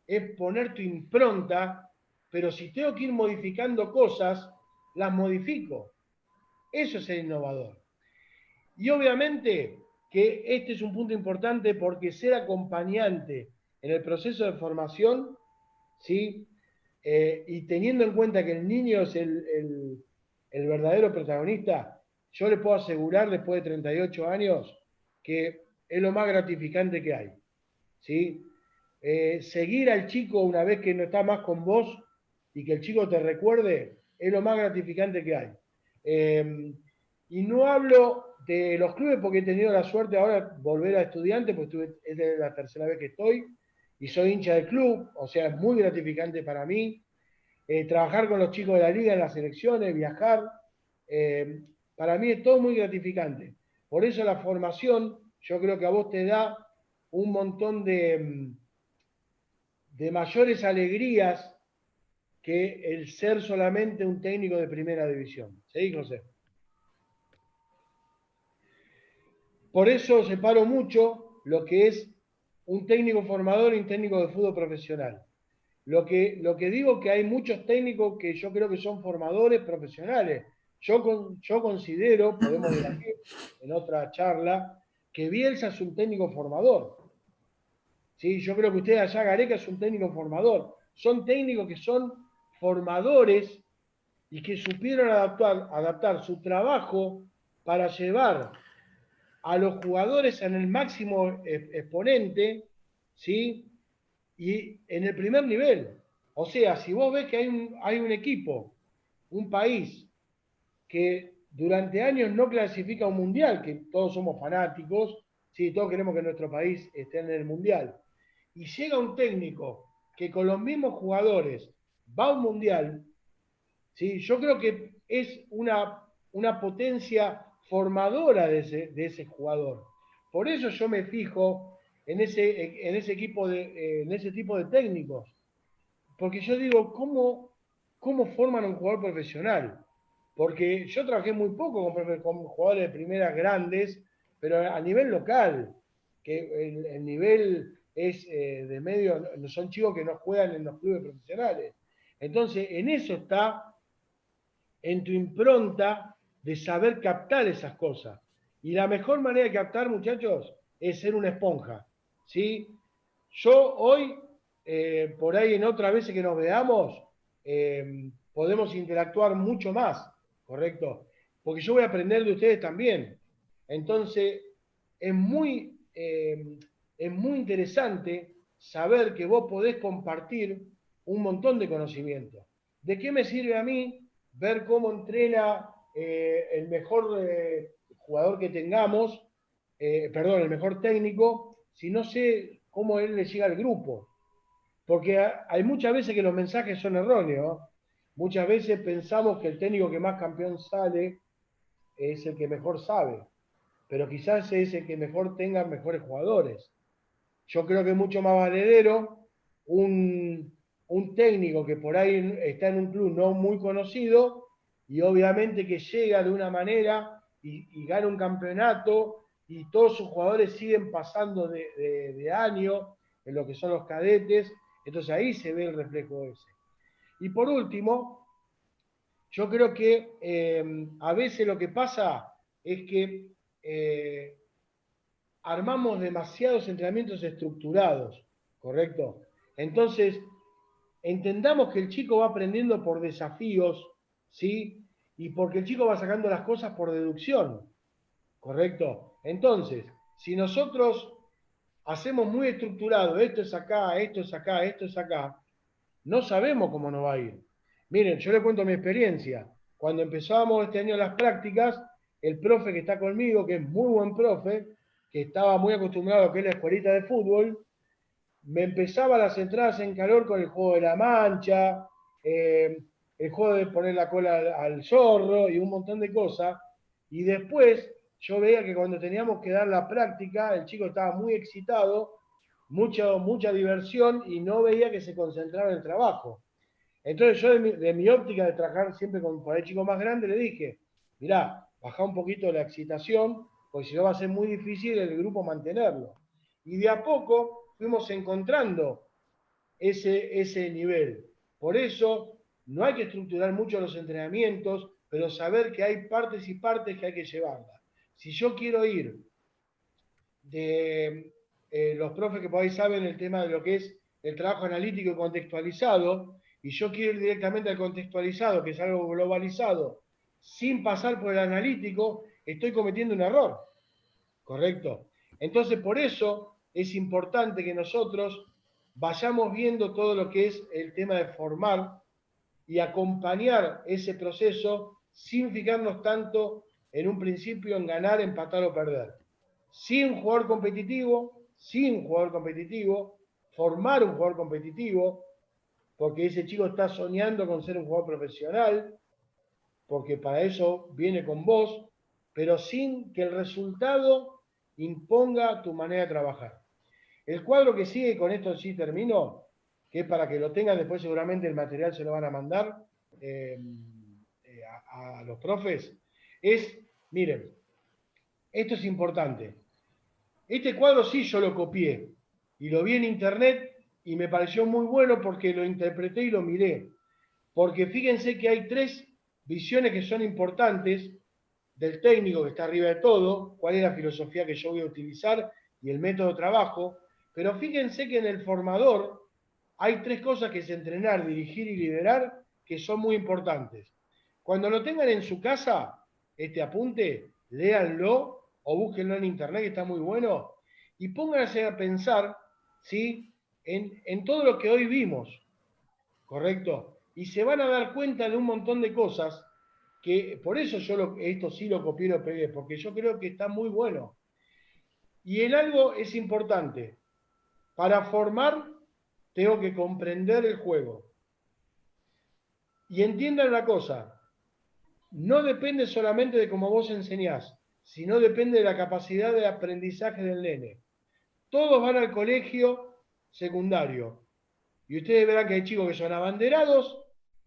es poner tu impronta, pero si tengo que ir modificando cosas, las modifico. Eso es el innovador. Y obviamente que este es un punto importante porque ser acompañante en el proceso de formación, ¿sí? Y teniendo en cuenta que el niño es el verdadero protagonista, yo le puedo asegurar después de 38 años que es lo más gratificante que hay, ¿sí? Seguir al chico una vez que no está más con vos y que el chico te recuerde es lo más gratificante que hay. Y no hablo de los clubes porque he tenido la suerte ahora de volver a estudiante, porque es la tercera vez que estoy y soy hincha del club, o sea, es muy gratificante para mí. Trabajar con los chicos de la liga en las selecciones, viajar, para mí es todo muy gratificante. Por eso la formación, yo creo que a vos te da un montón de mayores alegrías que el ser solamente un técnico de primera división. ¿Sí, José? Por eso separo mucho lo que es un técnico formador y un técnico de fútbol profesional. Lo que digo que hay muchos técnicos que yo creo que son formadores profesionales. Yo considero, podemos debatir en otra charla, que Bielsa es un técnico formador. ¿Sí? Yo creo que usted allá, Gareca, es un técnico formador. Son técnicos que son formadores y que supieron adaptar su trabajo para llevar a los jugadores en el máximo exponente, ¿sí? Y en el primer nivel. O sea, si vos ves que hay un equipo, un país, que durante años no clasifica a un mundial, que todos somos fanáticos, ¿sí? Todos queremos que nuestro país esté en el mundial, y llega un técnico que con los mismos jugadores va a un mundial, ¿sí? Yo creo que es una potencia formadora de ese jugador. Por eso yo me fijo en ese equipo en ese tipo de técnicos. Porque yo digo, ¿cómo forman a un jugador profesional? Porque yo trabajé muy poco con jugadores de primeras grandes, pero a nivel local, que el nivel es de medio, no son chicos que no juegan en los clubes profesionales. Entonces, en eso está en tu impronta de saber captar esas cosas. Y la mejor manera de captar, muchachos, es ser una esponja. ¿Sí? Yo hoy, por ahí en otras veces que nos veamos, podemos interactuar mucho más, ¿correcto? Porque yo voy a aprender de ustedes también. Entonces, es muy interesante saber que vos podés compartir un montón de conocimiento. ¿De qué me sirve a mí ver cómo entrena el mejor jugador que tengamos, perdón, el mejor técnico, si no sé cómo él le llega al grupo? Porque hay muchas veces que los mensajes son erróneos. Muchas veces pensamos que el técnico que más campeón sale es el que mejor sabe, pero quizás es el que mejor tenga mejores jugadores. Yo creo que es mucho más valedero un técnico que por ahí está en un club no muy conocido y obviamente que llega de una manera y gana un campeonato y todos sus jugadores siguen pasando de año en lo que son los cadetes, entonces ahí se ve el reflejo ese. Y por último, yo creo que a veces lo que pasa es que armamos demasiados entrenamientos estructurados, ¿correcto? Entonces, entendamos que el chico va aprendiendo por desafíos, ¿sí? Y porque el chico va sacando las cosas por deducción, ¿correcto? Entonces, si nosotros hacemos muy estructurado, esto es acá, esto es acá, esto es acá, no sabemos cómo nos va a ir. Miren, yo les cuento mi experiencia. Cuando empezábamos este año las prácticas, el profe que está conmigo, que es muy buen profe, que estaba muy acostumbrado a lo que es la escuelita de fútbol, me empezaba las entradas en calor con el juego de la mancha, el juego de poner la cola al zorro y un montón de cosas. Y después yo veía que cuando teníamos que dar la práctica, el chico estaba muy excitado, mucha diversión y no veía que se concentraba en el trabajo. Entonces yo de mi óptica de trabajar siempre con el chico más grande le dije, mirá, baja un poquito la excitación, porque si no va a ser muy difícil el grupo mantenerlo. Y de a poco fuimos encontrando ese nivel. Por eso no hay que estructurar mucho los entrenamientos, pero saber que hay partes y partes que hay que llevarlas. Si yo quiero ir de los profes que por ahí saben el tema de lo que es el trabajo analítico y contextualizado, y yo quiero ir directamente al contextualizado, que es algo globalizado, sin pasar por el analítico, estoy cometiendo un error, ¿correcto? Entonces, por eso es importante que nosotros vayamos viendo todo lo que es el tema de formar y acompañar ese proceso sin fijarnos tanto en un principio en ganar, empatar o perder. Sin jugador competitivo, formar un jugador competitivo, porque ese chico está soñando con ser un jugador profesional, porque para eso viene con vos, pero sin que el resultado imponga tu manera de trabajar. El cuadro que sigue, con esto sí termino, que es para que lo tengan después, seguramente el material se lo van a mandar a los profes, es, miren, esto es importante. Este cuadro sí yo lo copié y lo vi en internet y me pareció muy bueno porque lo interpreté y lo miré. Porque fíjense que hay 3 visiones que son importantes del técnico que está arriba de todo, cuál es la filosofía que yo voy a utilizar y el método de trabajo. Pero fíjense que en el formador hay 3 cosas que es entrenar, dirigir y liderar que son muy importantes. Cuando lo tengan en su casa, este apunte, léanlo o búsquenlo en internet, que está muy bueno, y pónganse a pensar, ¿sí?, en todo lo que hoy vimos, ¿correcto? Y se van a dar cuenta de un montón de cosas que, por eso yo esto sí lo copié y lo pegué, porque yo creo que está muy bueno. Y en algo es importante, para formar tengo que comprender el juego. Y entiendan una cosa, no depende solamente de cómo vos enseñás, sino depende de la capacidad de aprendizaje del nene. Todos van al colegio secundario y ustedes verán que hay chicos que son abanderados,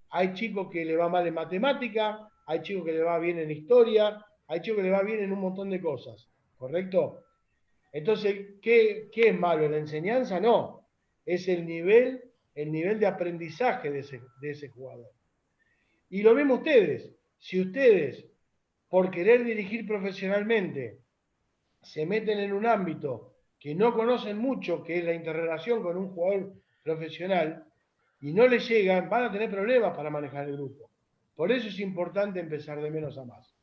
hay chicos que le va mal en matemática, hay chicos que le va bien en historia, hay chicos que le va bien en un montón de cosas, ¿correcto? Entonces, ¿qué es malo? ¿La enseñanza? No, es el nivel de aprendizaje de ese jugador. Y lo mismo ustedes, si ustedes, por querer dirigir profesionalmente, se meten en un ámbito que no conocen mucho, que es la interrelación con un jugador profesional, y no les llegan, van a tener problemas para manejar el grupo. Por eso es importante empezar de menos a más.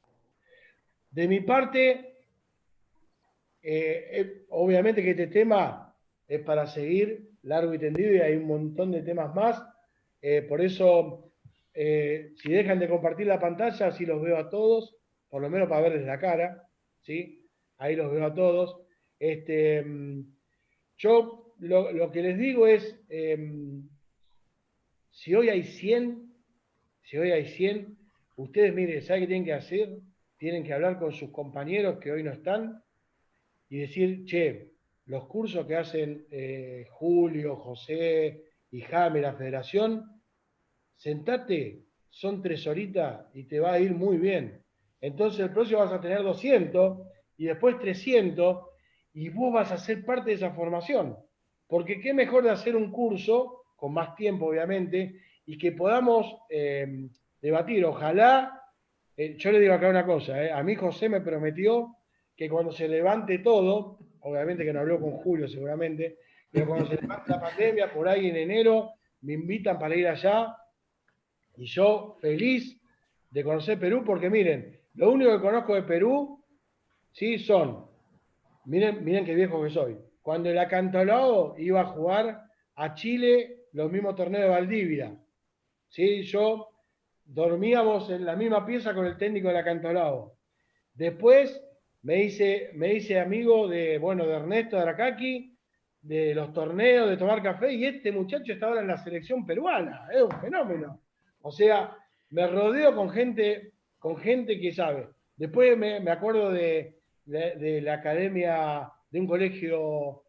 De mi parte, obviamente que este tema es para seguir largo y tendido y hay un montón de temas más. Por eso, si dejan de compartir la pantalla, así los veo a todos, por lo menos para verles la cara, ¿sí? Ahí los veo a todos. Yo lo que les digo es, si hoy hay 100, ustedes miren, ¿saben qué tienen que hacer? Tienen que hablar con sus compañeros que hoy no están y decir, che, los cursos que hacen Julio, José y Jaime, la federación, sentate, son 3 horitas y te va a ir muy bien. Entonces el próximo vas a tener 200 y después 300 y vos vas a ser parte de esa formación. Porque qué mejor de hacer un curso, con más tiempo obviamente, y que podamos debatir. Ojalá, yo le digo acá una cosa, a mí José me prometió que cuando se levante todo, obviamente que no habló con Julio seguramente, pero cuando se levante la pandemia, por ahí en enero, me invitan para ir allá, y yo feliz de conocer Perú, porque miren, lo único que conozco de Perú, sí, miren qué viejo que soy. Cuando el Acantalado iba a jugar a Chile los mismos torneos de Valdivia, ¿sí? Yo dormíamos en la misma pieza con el técnico del Acantalado. Después me hice amigo de Ernesto de Aracaki, de los torneos, de tomar café, y este muchacho está ahora en la selección peruana, es un fenómeno. O sea, me rodeo con gente que sabe. Después me acuerdo de la academia de un colegio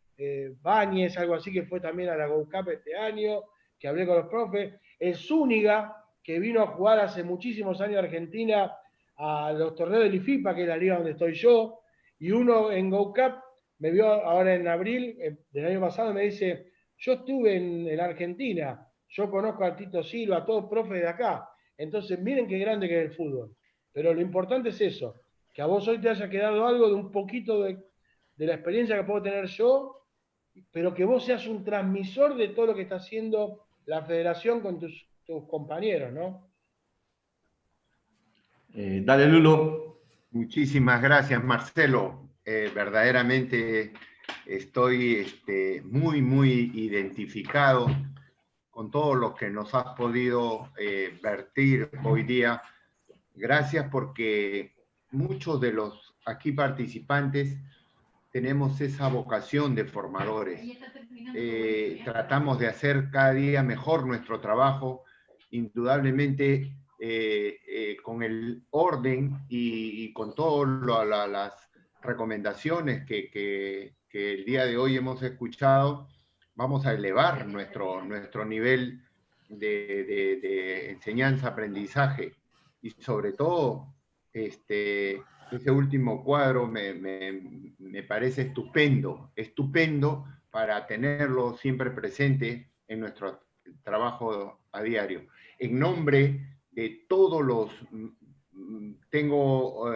Báñez, algo así, que fue también a la Gold Cup este año, que hablé con los profes. El Zúñiga, que vino a jugar hace muchísimos años a Argentina a los torneos del IFIPA, que es la liga donde estoy yo, y uno en Gold Cup me vio ahora en abril del año pasado y me dice, yo estuve en Argentina, yo conozco a Tito Silva, a todos profes de acá. Entonces, miren qué grande que es el fútbol. Pero lo importante es eso, que a vos hoy te haya quedado algo de un poquito de la experiencia que puedo tener yo, pero que vos seas un transmisor de todo lo que está haciendo la federación con tus compañeros, ¿no? Dale, Lulo. Muchísimas gracias, Marcelo. Verdaderamente estoy muy, muy identificado con todo lo que nos has podido vertir hoy día. Gracias porque muchos de los aquí participantes tenemos esa vocación de formadores. Tratamos de hacer cada día mejor nuestro trabajo, indudablemente con el orden y con todas las recomendaciones que el día de hoy hemos escuchado, vamos a elevar nuestro nivel de enseñanza-aprendizaje y sobre todo ese último cuadro me parece estupendo para tenerlo siempre presente en nuestro trabajo a diario. En nombre de todos los, tengo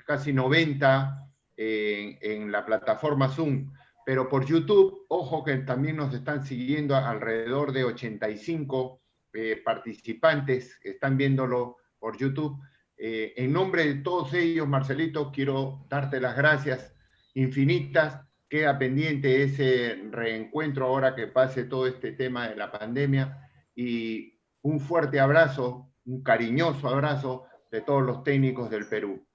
casi 90 en la plataforma Zoom, pero por YouTube, ojo que también nos están siguiendo alrededor de 85 participantes que están viéndolo por YouTube. En nombre de todos ellos, Marcelito, quiero darte las gracias infinitas. Queda pendiente ese reencuentro ahora que pase todo este tema de la pandemia. Y un fuerte abrazo, un cariñoso abrazo de todos los técnicos del Perú.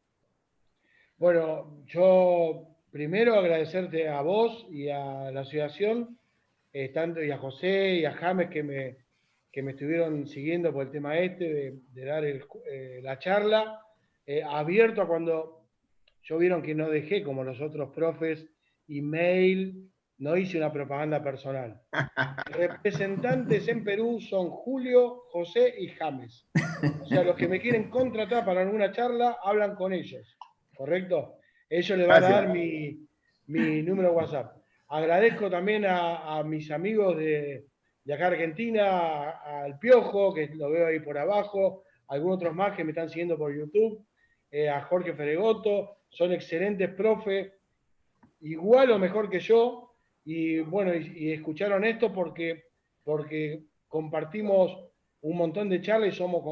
Bueno, yo primero agradecerte a vos y a la asociación, tanto y a José y a James que me estuvieron siguiendo por el tema de dar la charla, abierto a cuando yo vieron que no dejé, como los otros profes, email, no hice una propaganda personal. Representantes en Perú son Julio, José y James. O sea, los que me quieren contratar para alguna charla, hablan con ellos, ¿correcto? Ellos le van a dar mi número de WhatsApp. Agradezco también a mis amigos de acá Argentina, al Piojo, que lo veo ahí por abajo, algunos otros más que me están siguiendo por YouTube, a Jorge Feregoto, son excelentes profes, igual o mejor que yo, y bueno, y escucharon esto porque compartimos un montón de charlas y somos,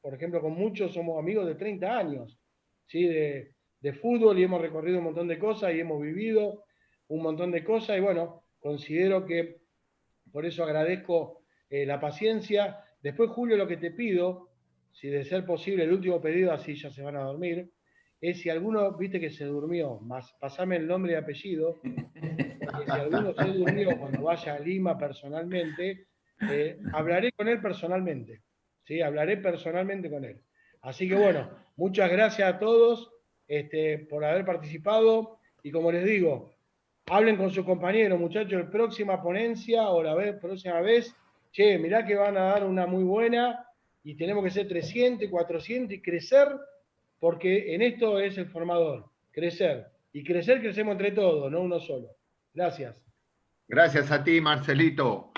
por ejemplo, con muchos somos amigos de 30 años, ¿sí? de fútbol, y hemos recorrido un montón de cosas y hemos vivido un montón de cosas, y bueno, considero que por eso agradezco la paciencia. Después, Julio, lo que te pido, si de ser posible, el último pedido, así ya se van a dormir, es si alguno, viste que se durmió, más pasame el nombre y apellido, porque si alguno se durmió cuando vaya a Lima personalmente, hablaré con él personalmente, ¿sí? Hablaré personalmente con él. Así que bueno, muchas gracias a todos por haber participado, y como les digo, hablen con sus compañeros, muchachos, la próxima ponencia o próxima vez, che, mirá que van a dar una muy buena y tenemos que ser 300, 400 y crecer, porque en esto es el formador, crecer. Y crecer crecemos entre todos, no uno solo. Gracias. Gracias a ti, Marcelito.